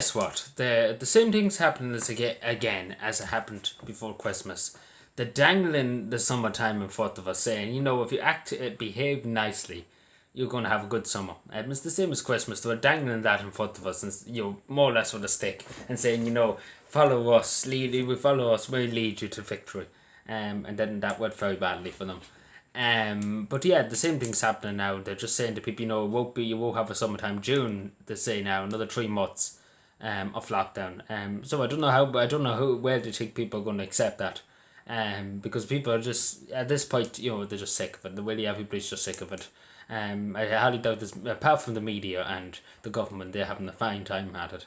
Guess what? The same thing's happening again as it happened before Christmas. They're dangling the summertime in front of us, saying, if you behave nicely, you're going to have a good summer. It's the same as Christmas. They were dangling that in front of us, and more or less with a stick, and saying, follow us, follow us, we'll lead you to victory. And then that went very badly for them. But yeah, the same thing's happening now. They're just saying to people, you won't have a summertime. June, they say now, another 3 months of lockdown. So I don't know where they think people are going to accept that. Because people are just at this point, they're just sick of it. Really, everybody's just sick of it. I highly doubt this. Apart from the media and the government, they're having a fine time at it.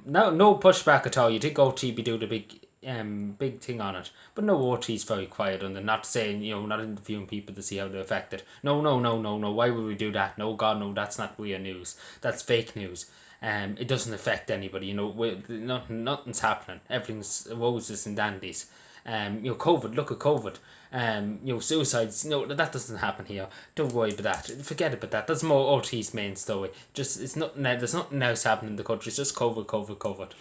No pushback at all. You think OT be doing a big thing on it, but no, OT's very quiet on. They're not saying, not interviewing people to see how they're affected. No, no, no, no, no. Why would we do that? No, God, no. That's not real news. That's fake news. It doesn't affect anybody. Nothing's happening. Everything's roses and dandies. COVID. Look at COVID. Suicides. No, that doesn't happen here. Don't worry about that. Forget about that. That's more OT's main story. Just it's not now. There's nothing else happening in the country. It's just COVID, COVID, COVID.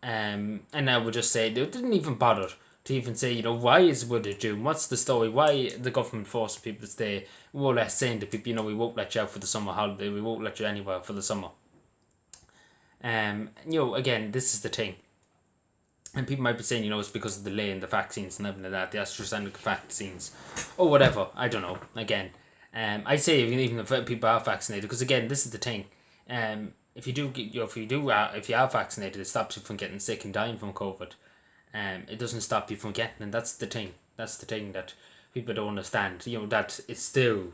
And I would just say they didn't even bother to even say, why is what they're doing? What's the story? Why the government forcing people to stay? More or less saying to people, we won't let you out for the summer holiday. We won't let you anywhere for the summer. Again, this is the thing. And people might be saying, it's because of the delay in the vaccines and everything like that, the AstraZeneca vaccines, or whatever. I don't know. Again, I say even if people are vaccinated, because again, this is the thing. If you are vaccinated, it stops you from getting sick and dying from COVID. It doesn't stop you from getting, and that's the thing. That's the thing that people don't understand. That it's still.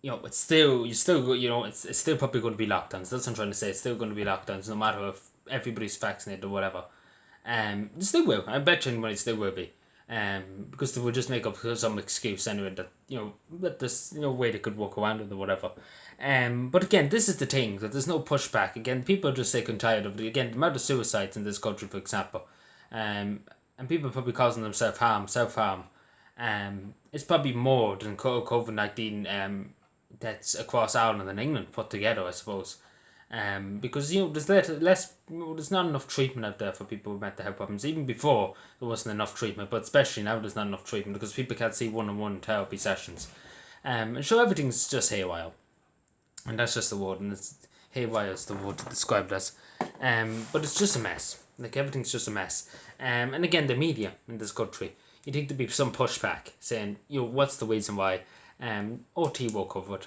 It's still it's still probably going to be lockdowns. That's what I'm trying to say. It's still going to be lockdowns, no matter if everybody's vaccinated or whatever. They still will. I bet you anybody still will be. Because they will just make up some excuse anyway that that there's way they could walk around it or whatever. But again, this is the thing that there's no pushback. Again, people are just sick and tired of it. Again, the amount of suicides in this country, for example, and people are probably causing themselves self harm. It's probably more than COVID-19 deaths across Ireland and England put together, I suppose. Because there's not enough treatment out there for people with mental health problems. Even before there wasn't enough treatment, but especially now there's not enough treatment because people can't see one-on-one therapy sessions. And so everything's just haywire, and that's just the word, and it's haywire is the word to describe it as. But it's just a mess. Like everything's just a mess. And again, the media in this country, you think there'd be some pushback saying, what's the reason why? OT will cover it.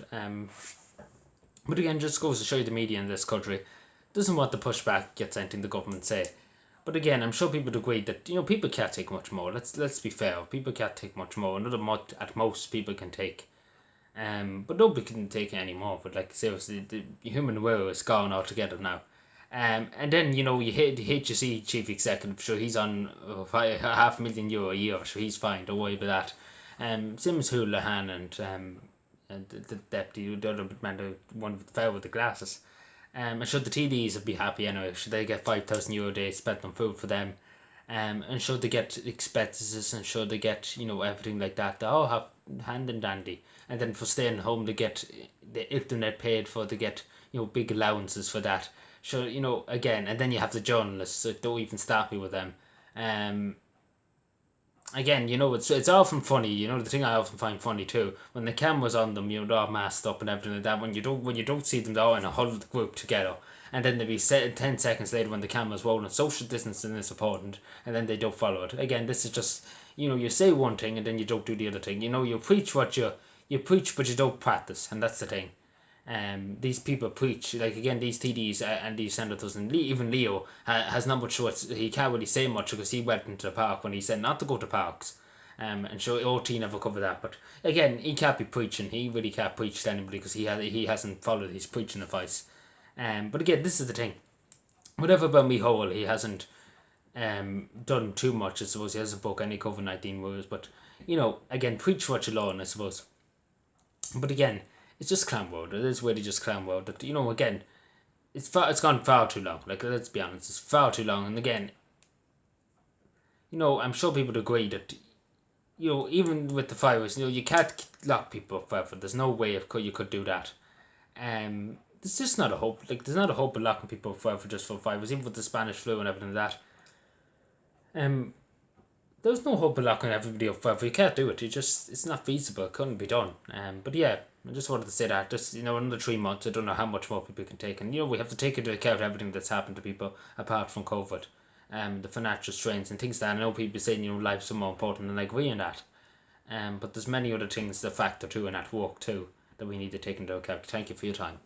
But again, just goes to show you the media in this country doesn't want the pushback gets anything the government say. But again, I'm sure people would agree that people can't take much more. Let's be fair. People can't take much more. Another month at most people can take. But nobody can take any more. But like seriously, the human will is gone altogether now. And then you hate the HSE chief executive. Sure, he's on €500,000 a year. Sure, he's fine. Don't worry about that. Same as Houlihan and the deputy, the other man, the one with the fellow with the glasses. And should the TDs would be happy anyway? Should they get €5,000 a day spent on food for them? And should they get expenses and should they get everything like that? They all have hand and dandy. And then for staying home, they get the internet paid for. They get big allowances for that. So again, and then you have the journalists. So don't even start me with them. Again, it's often funny. The thing I often find funny too, when the camera's on them, they're all masked up and everything like that. When you don't see them, they're all in a huddled group together, and then they'll be 10 seconds later when the camera's rolling. Social distancing is important, and then they don't follow it. Again, this is just you say one thing and then you don't do the other thing. You preach what you preach, but you don't practice, and that's the thing. These people preach, like again, these TDs and these senators, and even Leo has not much choice. He can't really say much because he went into the park when he said not to go to parks. And so OT never covered that. But again, he can't be preaching. He really can't preach to anybody because he hasn't followed his preaching advice. But again, this is the thing. Whatever about Micheál, he hasn't done too much. I suppose he hasn't broke any COVID-19 rules. But again, preach what you learn, I suppose. But again, it's just clown world. It is really just clown world. That again, it's gone far too long. Like let's be honest, it's far too long. And again, I'm sure people would agree that even with the virus, you can't lock people up forever. There's no way you could do that. The there's just not a hope. Like, there's not a hope of locking people for just for 5 years, even with the Spanish flu and everything like that. There's no hope of locking everybody up forever. You can't do it. It's not feasible. It couldn't be done. But yeah, I just wanted to say that. Just, another 3 months, I don't know how much more people can take. And, we have to take into account everything that's happened to people apart from COVID. The financial strains and things that I know people saying, lives are more important, and I agree in that. But there's many other things that factor too and at work too that we need to take into account. Thank you for your time.